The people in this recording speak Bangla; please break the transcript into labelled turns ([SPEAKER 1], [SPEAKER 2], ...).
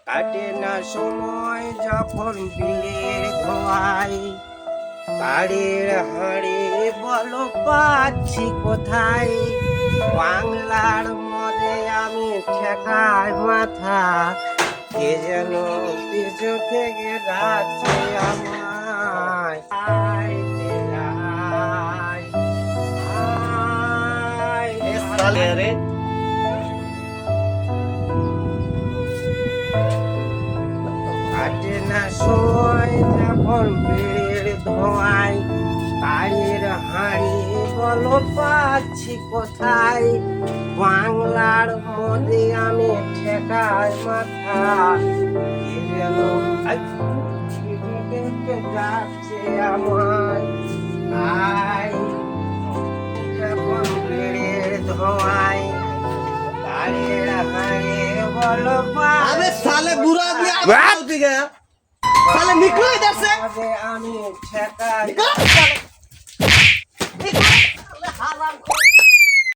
[SPEAKER 1] কাটে না সময় যখন বিলের ধোয়াই, বাড়ির হাড়ি বলো পাচ্ছি কোথায়, বাংলার মধ্যে আমি ঠেকাই মাথা, কে যেন পিছু থেকে রাখছে আমায়। আয় রে আয়, আয় রে আয়। কাটে না সময় যখন বিড়ির ধোঁয়ায়, বাড়ির হাঁড়ি বলো পাচ্ছি কোথায়, বাংলার মধ্যে আমি ঠেকাই মাথা, কে যেন যাচ্ছে আমার। আয় যখন বিড়ির ধোঁয়ায়, বাড়ির হাঁড়ি বলো
[SPEAKER 2] अबे साले बुरा आदमी आप गया साले निकलो इधर से
[SPEAKER 1] আমি ঠেকাই